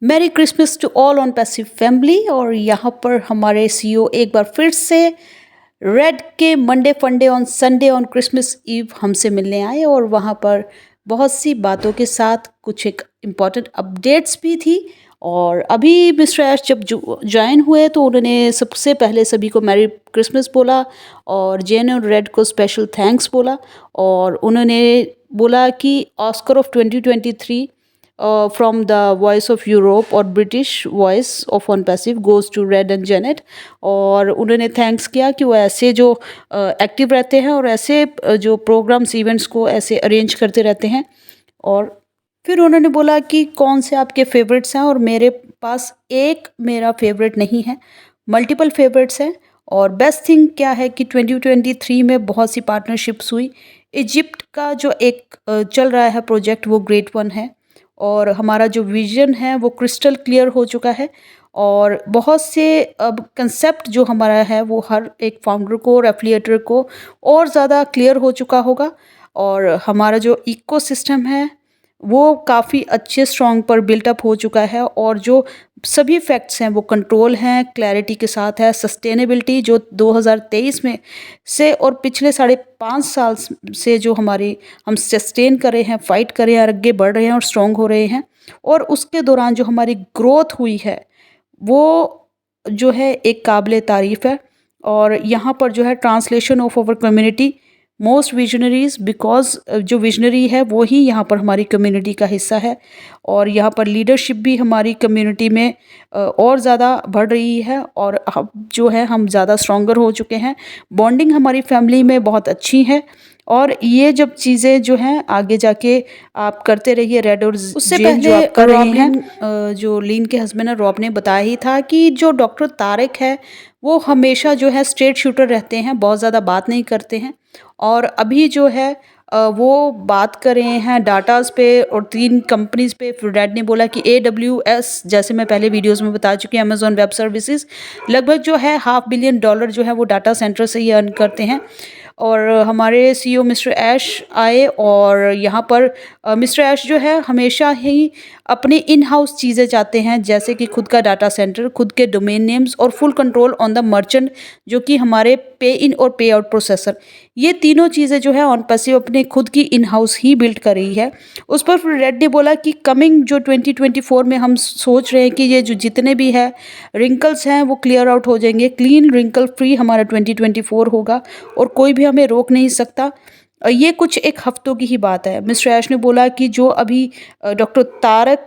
Mary Christmas to all on passive family. और यहाँ पर हमारे सीईओ एक बार फिर से रेड के Monday funday on Sunday on Christmas Eve हमसे मिलने आए और वहाँ पर बहुत सी बातों के साथ कुछ एक इम्पॉर्टेंट अपडेट्स भी थी। और अभी मिस्टर ऐश जब ज्वाइन हुए तो उन्होंने सबसे पहले सभी को मैरी क्रिसमस बोला और जेन और रेड को स्पेशल थैंक्स बोला। और उन्होंने बोला कि Oscar of 2023 from the voice of Europe और British voice of on passive goes to Red and Janet। और उन्होंने थैंक्स किया कि वो ऐसे जो एक्टिव रहते हैं और ऐसे जो प्रोग्राम्स इवेंट्स को ऐसे अरेंज करते रहते हैं। और फिर उन्होंने बोला कि कौन से आपके फेवरेट्स हैं, और मेरे पास एक मेरा फेवरेट नहीं है, मल्टीपल फेवरेट्स हैं। और बेस्ट थिंग क्या है कि 2023 में बहुत सी पार्टनरशिप्स हुई। इजिप्ट का जो एक चल रहा है प्रोजेक्ट वो ग्रेट वन है, और हमारा जो विज़न है वो क्रिस्टल क्लियर हो चुका है। और बहुत से अब कंसेप्ट जो हमारा है वो हर एक फाउंडर को और एफिलिएटर को और ज़्यादा क्लियर हो चुका होगा। और हमारा जो इकोसिस्टम है वो काफ़ी अच्छे स्ट्रॉन्ग पर बिल्टअप हो चुका है, और जो सभी फैक्ट्स हैं वो कंट्रोल हैं, क्लैरिटी के साथ है। सस्टेनेबिलिटी जो 2023 में से और पिछले 5.5 साल से जो हमारी हम सस्टेन कर रहे हैं, फाइट कर रहे हैं, आगे बढ़ रहे हैं और स्ट्रॉन्ग हो रहे हैं। और उसके दौरान जो हमारी ग्रोथ हुई है वो जो है एक काबिल तारीफ़ है। और यहाँ पर जो है translation of our community most visionaries, because जो विजनरी है वो ही यहाँ पर हमारी कम्युनिटी का हिस्सा है। और यहाँ पर लीडरशिप भी हमारी कम्युनिटी में और ज़्यादा बढ़ रही है, और अब जो है हम ज़्यादा स्ट्रॉन्गर हो चुके हैं। बॉन्डिंग हमारी फैमिली में बहुत अच्छी है। और ये जब चीज़ें जो हैं आगे जाके आप करते रहिए रेड और उससे पहले जो आप कर रहे हैं, जो लीन के हस्बैंड है रॉब ने बताया ही था कि जो डॉक्टर तारिक है वो हमेशा जो है स्ट्रेट शूटर रहते हैं, बहुत ज़्यादा बात नहीं करते हैं। और अभी जो है वो बात कर रहे हैं डाटाज पे और 3 कंपनीज पे। फिर डैड ने बोला कि AWS, जैसे मैं पहले वीडियोस में बता चुकी हूँ, अमेजॉन वेब सर्विसेज लगभग जो है $500 बिलियन जो है वो डाटा सेंटर से ही अर्न करते हैं। और हमारे सीईओ मिस्टर ऐश आए, और यहाँ पर मिस्टर ऐश जो है हमेशा ही अपने इन हाउस चीज़ें चाहते हैं, जैसे कि खुद का डाटा सेंटर, खुद के डोमेन नेम्स और full control on the merchant, जो कि हमारे पे इन और पे आउट प्रोसेसर। ये तीनों चीज़ें जो है ऑन पैसिव अपने खुद की इन हाउस ही बिल्ड कर रही है। उस पर फिर रेड ने बोला कि कमिंग जो 2024 में हम सोच रहे हैं कि ये जो जितने भी है रिंकल्स हैं वो क्लियर आउट हो जाएंगे। क्लीन रिंकल फ्री हमारा 2024 होगा और कोई भी हमें रोक नहीं सकता। ये कुछ एक हफ्तों की ही बात है। मिस्टर ऐश ने बोला कि जो अभी डॉक्टर तारक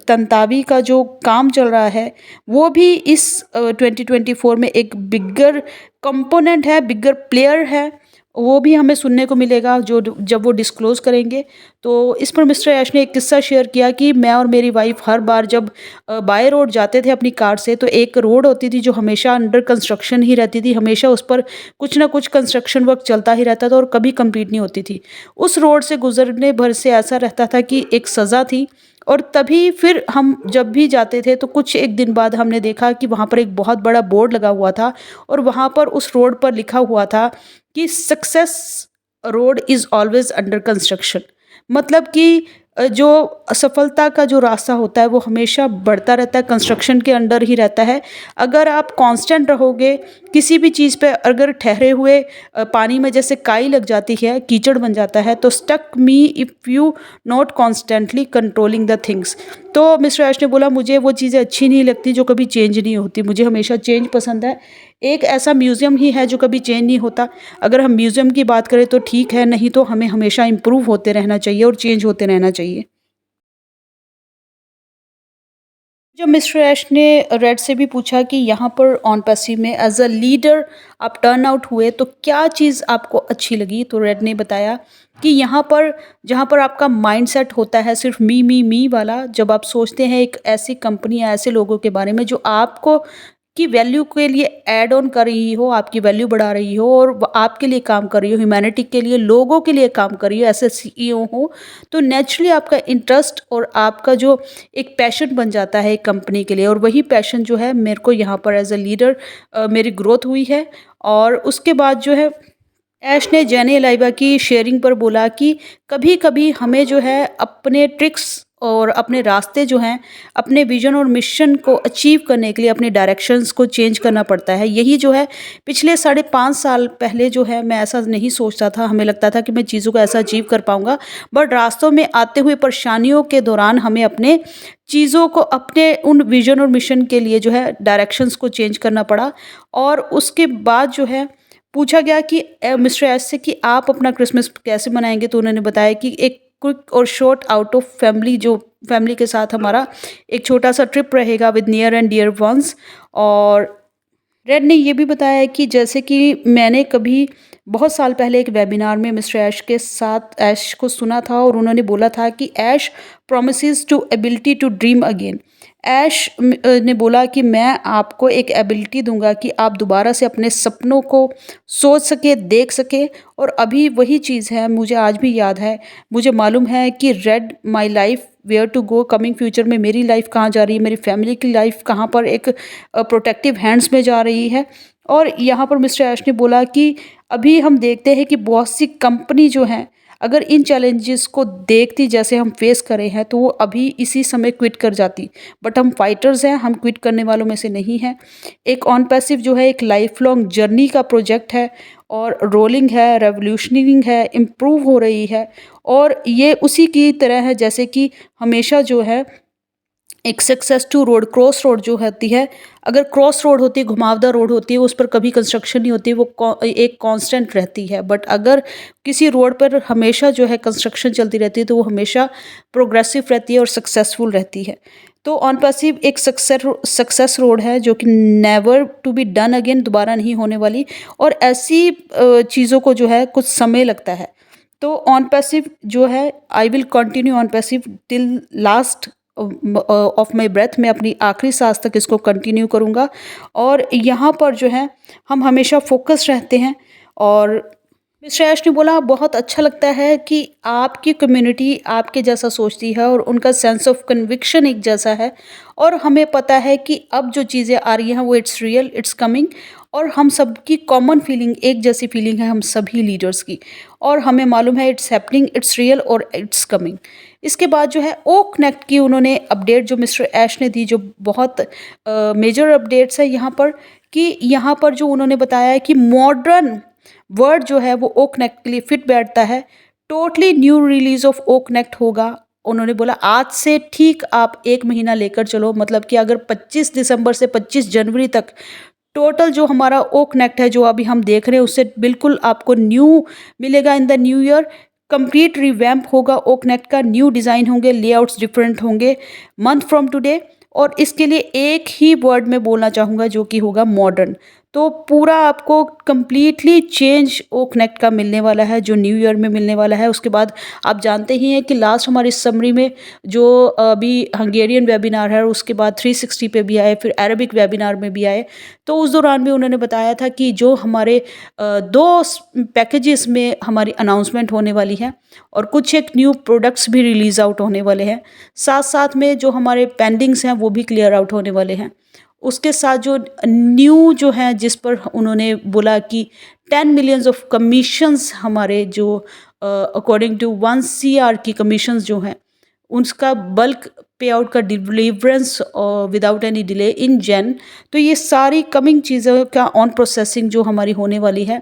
तंतावी का जो काम चल रहा है वो भी इस 2024 में एक बिगर कंपोनेंट है, बिगर प्लेयर है। वो भी हमें सुनने को मिलेगा जो जब वो डिस्क्लोज़ करेंगे। तो इस पर मिस्टर ऐश ने एक किस्सा शेयर किया कि मैं और मेरी वाइफ हर बार जब बाय रोड जाते थे अपनी कार से, तो एक रोड होती थी जो हमेशा अंडर कंस्ट्रक्शन ही रहती थी। हमेशा उस पर कुछ ना कुछ कंस्ट्रक्शन वर्क चलता ही रहता था और कभी कंप्लीट नहीं होती थी। उस रोड से गुजरने भर से ऐसा रहता था कि एक सज़ा थी। और तभी फिर हम जब भी जाते थे तो कुछ एक दिन बाद हमने देखा कि वहाँ पर एक बहुत बड़ा बोर्ड लगा हुआ था, और वहाँ पर उस रोड पर लिखा हुआ था कि success road is always under construction. मतलब कि जो असफलता का जो रास्ता होता है वो हमेशा बढ़ता रहता है, कंस्ट्रक्शन के अंडर ही रहता है। अगर आप कांस्टेंट रहोगे किसी भी चीज़ पे, अगर ठहरे हुए पानी में जैसे काई लग जाती है, कीचड़ बन जाता है, तो stuck me if you not constantly controlling the things. तो मिस्टर ऐश ने बोला मुझे वो चीज़ें अच्छी नहीं लगती जो कभी चेंज नहीं होती, मुझे हमेशा चेंज पसंद है। एक ऐसा म्यूज़ियम ही है जो कभी चेंज नहीं होता। अगर हम म्यूज़ियम की बात करें तो ठीक है, नहीं तो हमें हमेशा इम्प्रूव होते रहना चाहिए और चेंज होते रहना चाहिए। जब मिस्टर ऐश ने रेड से भी पूछा कि यहाँ पर ऑन पैसिव में एज अ लीडर आप टर्न आउट हुए तो क्या चीज़ आपको अच्छी लगी, तो रेड ने बताया कि यहाँ पर जहाँ पर आपका माइंडसेट होता है सिर्फ मी वाला, जब आप सोचते हैं एक ऐसी कंपनी या ऐसे लोगों के बारे में जो आपको की वैल्यू के लिए ऐड ऑन कर रही हो, आपकी वैल्यू बढ़ा रही हो और आपके लिए काम कर रही हो, ह्यूमैनिटी के लिए, लोगों के लिए काम कर रही हो, ऐसे सीईओ हो, तो नेचुरली आपका इंटरेस्ट और आपका जो एक पैशन बन जाता है एक कंपनी के लिए। और वही पैशन जो है मेरे को यहाँ पर एज अ लीडर मेरी ग्रोथ हुई है। और उसके बाद जो है ऐश ने जेनी लाइबा की शेयरिंग पर बोला कि कभी कभी हमें जो है अपने ट्रिक्स और अपने रास्ते जो हैं, अपने विज़न और मिशन को अचीव करने के लिए अपने डायरेक्शंस को चेंज करना पड़ता है। यही जो है पिछले साढ़े 5 साल पहले जो है मैं ऐसा नहीं सोचता था, हमें लगता था कि मैं चीज़ों को ऐसा अचीव कर पाऊँगा। बट रास्तों में आते हुए परेशानियों के दौरान हमें अपने चीज़ों को अपने उन विज़न और मिशन के लिए जो है डायरेक्शंस को चेंज करना पड़ा। और उसके बाद जो है पूछा गया कि मिस्टर एस से कि आप अपना क्रिसमस कैसे मनाएँगे? तो उन्होंने बताया कि एक क्विक और शॉर्ट आउट ऑफ फैमिली, जो फैमिली के साथ हमारा एक छोटा-सा ट्रिप रहेगा with near and dear ones. और रेड ने ये भी बताया है कि जैसे कि मैंने कभी बहुत साल पहले एक वेबिनार में मिस्टर ऐश के साथ ऐश को सुना था और उन्होंने बोला था कि Aish promises to ability to dream again. Aish ने बोला कि मैं आपको एक एबिलिटी दूंगा कि आप दोबारा से अपने सपनों को सोच सके, देख सके। और अभी वही चीज़ है, मुझे आज भी याद है, मुझे मालूम है कि red my life where to go, coming future में मेरी लाइफ कहाँ जा रही है, मेरी फैमिली की लाइफ कहाँ पर एक प्रोटेक्टिव हैंड्स में जा रही है। और यहाँ पर मिस्टर ऐश ने बोला कि अभी हम देखते हैं कि बहुत सी कंपनी जो हैं, अगर इन चैलेंजेस को देखती जैसे हम फेस कर रहे हैं तो वो अभी इसी समय क्विट कर जाती। बट हम फाइटर्स हैं, हम क्विट करने वालों में से नहीं हैं। एक ऑन पैसिव जो है एक लाइफ लॉन्ग जर्नी का प्रोजेक्ट है और रोलिंग है, रेवोल्यूशनिंग है, इम्प्रूव हो रही है। और ये उसी की तरह है जैसे कि हमेशा जो है एक success to road, cross road जो होती है, अगर क्रॉस रोड होती है, घुमावदार रोड होती है, उस पर कभी कंस्ट्रक्शन नहीं होती, वो एक कांस्टेंट रहती है। बट अगर किसी रोड पर हमेशा जो है कंस्ट्रक्शन चलती रहती है तो वो हमेशा प्रोग्रेसिव रहती है और सक्सेसफुल रहती है। तो ऑन पैसिव एक सक्सेस रोड है जो कि never to be done again, दोबारा नहीं होने वाली। और ऐसी चीज़ों को जो है कुछ समय लगता है। तो ऑन पैसिव जो है, I will continue on passive till last of my breath, मैं अपनी आखिरी सांस तक इसको कंटिन्यू करूँगा। और यहाँ पर जो है हम हमेशा फोकस रहते हैं। और मिस्टर ऐश ने बोला बहुत अच्छा लगता है कि आपकी कम्युनिटी आपके जैसा सोचती है और उनका सेंस ऑफ कन्विक्शन एक जैसा है। और हमें पता है कि अब जो चीज़ें आ रही हैं वो इट्स रियल, इट्स कमिंग। और हम सबकी कॉमन फीलिंग, एक जैसी फीलिंग है हम सभी लीडर्स की। और हमें मालूम है इट्स हैपनिंग, इट्स रियल और इट्स कमिंग। इसके बाद जो है ओ कनेक्ट की उन्होंने अपडेट जो मिस्टर ऐश ने दी, जो बहुत मेजर अपडेट्स है यहाँ पर। कि यहाँ पर जो उन्होंने बताया है कि मॉडर्न वर्ड जो है वो ओ कनेक्ट के लिए फिट बैठता है। Totally new release of O connect होगा। उन्होंने बोला आज से ठीक आप 1 महीना लेकर चलो, मतलब कि अगर 25 दिसंबर से 25 जनवरी तक टोटल जो हमारा ओ कनेक्ट है, जो अभी हम देख रहे हैं, उससे बिल्कुल आपको न्यू मिलेगा in the new year. Complete revamp होगा ओ कनेक्ट का, न्यू डिज़ाइन होंगे, लेआउट्स डिफरेंट होंगे मंथ फ्रॉम टुडे। और इसके लिए एक ही वर्ड में बोलना चाहूँगा जो कि होगा मॉडर्न। तो पूरा आपको कंप्लीटली चेंज ओ कनेक्ट का मिलने वाला है जो न्यू ईयर में मिलने वाला है। उसके बाद आप जानते ही हैं कि लास्ट हमारी समरी में जो अभी हंगेरियन वेबिनार है, उसके बाद 360 पे भी आए, फिर अरबिक वेबिनार में भी आए। तो उस दौरान भी उन्होंने बताया था कि जो हमारे 2 पैकेजेस में हमारी अनाउंसमेंट होने वाली है और कुछ एक न्यू प्रोडक्ट्स भी रिलीज़ आउट होने वाले हैं। साथ साथ में जो हमारे पेंडिंग्स हैं वो भी क्लियर आउट होने वाले हैं। उसके साथ जो न्यू जो है, जिस पर उन्होंने बोला कि 10 मिलियंस ऑफ कमीशंस हमारे जो अकॉर्डिंग टू 1 CR की कमीशंस जो हैं, उसका बल्क पे आउट का deliverance without any delay in Jain. तो ये सारी कमिंग चीज़ों का ऑन प्रोसेसिंग जो हमारी होने वाली है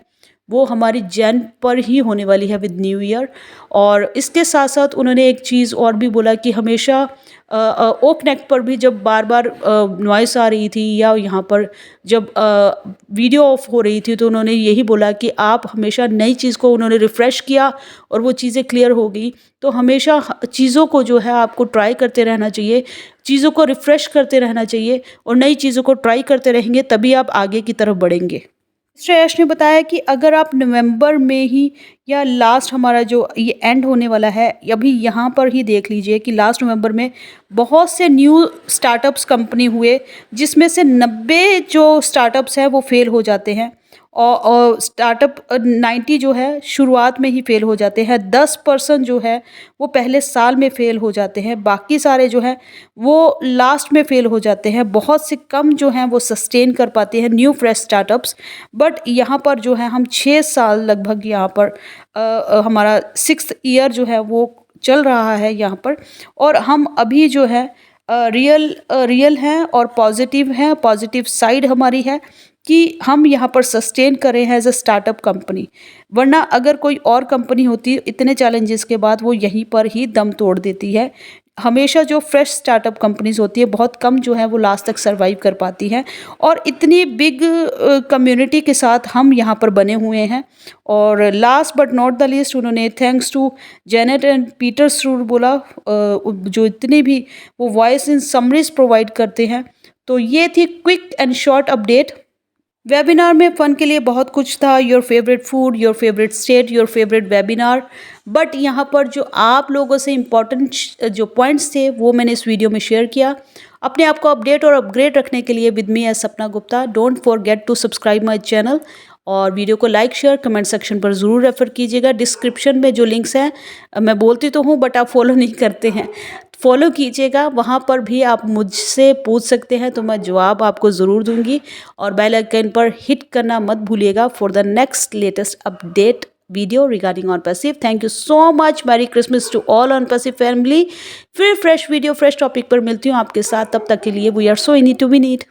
वो हमारी जैन पर ही होने वाली है विद न्यू ईयर। और इसके साथ साथ उन्होंने एक चीज़ और भी बोला कि हमेशा ओ कनेक्ट पर भी जब बार बार नॉइस आ रही थी या यहाँ पर जब वीडियो ऑफ हो रही थी, तो उन्होंने यही बोला कि आप हमेशा नई चीज़ को उन्होंने रिफ़्रेश किया और वो चीज़ें क्लियर हो गई। तो हमेशा चीज़ों को जो है आपको ट्राई करते रहना चाहिए, चीज़ों को रिफ़्रेश करते रहना चाहिए और नई चीज़ों को ट्राई करते रहेंगे तभी आप आगे की तरफ बढ़ेंगे। श्रेयस ने बताया कि अगर आप नवंबर में ही या लास्ट हमारा जो ये एंड होने वाला है, अभी यहाँ पर ही देख लीजिए कि लास्ट नवंबर में बहुत से न्यू स्टार्टअप्स कंपनी हुए, जिसमें से 90 जो स्टार्टअप्स हैं वो फेल हो जाते हैं। और स्टार्टअप 90 जो है शुरुआत में ही फेल हो जाते हैं। 10% जो है वो पहले साल में फेल हो जाते हैं, बाकी सारे जो हैं वो लास्ट में फेल हो जाते हैं। बहुत से कम जो हैं वो सस्टेन कर पाते हैं न्यू फ्रेश स्टार्टअप्स। बट यहाँ पर जो है हम 6 साल लगभग यहाँ पर हमारा 6th ईयर जो है वो चल रहा है यहाँ पर। और हम अभी जो है रियल हैं और पॉजिटिव हैं, पॉजिटिव साइड हमारी है कि हम यहाँ पर सस्टेन करें हैं एज अ स्टार्टअप कंपनी। वरना अगर कोई और कंपनी होती इतने चैलेंजेस के बाद वो यहीं पर ही दम तोड़ देती है। हमेशा जो फ्रेश स्टार्टअप कंपनीज होती है बहुत कम जो है वो लास्ट तक सर्वाइव कर पाती हैं। और इतनी बिग कम्युनिटी के साथ हम यहाँ पर बने हुए हैं। और last but not the least उन्होंने thanks to Janet and Peter स्रूर बोला, जो इतने भी वो वॉइस इन समरीज प्रोवाइड करते हैं। तो ये थी quick and short update. Webinar में फ़न के लिए बहुत कुछ था, your favourite food, your favourite state, your favourite webinar. But यहाँ पर जो आप लोगों से इम्पॉर्टेंट जो पॉइंट्स थे वो मैंने इस वीडियो में शेयर किया। अपने आप को अपडेट और अपग्रेड रखने के लिए with me as Sapna Gupta, don't forget to subscribe my channel. और वीडियो को लाइक शेयर कमेंट सेक्शन पर ज़रूर रेफ़र कीजिएगा। डिस्क्रिप्शन में जो लिंक्स हैं, मैं बोलती तो हूँ बट आप फॉलो नहीं करते हैं, फॉलो कीजिएगा। वहाँ पर भी आप मुझसे पूछ सकते हैं तो मैं जवाब आपको ज़रूर दूंगी। और बेल आइकन पर हिट करना मत भूलिएगा for the next latest update video regarding on passive. Thank you so much. Merry Christmas to all on passive family. फिर फ्रेश वीडियो फ्रेश टॉपिक पर मिलती हूँ आपके साथ, तब तक के लिए we are so in need to be need.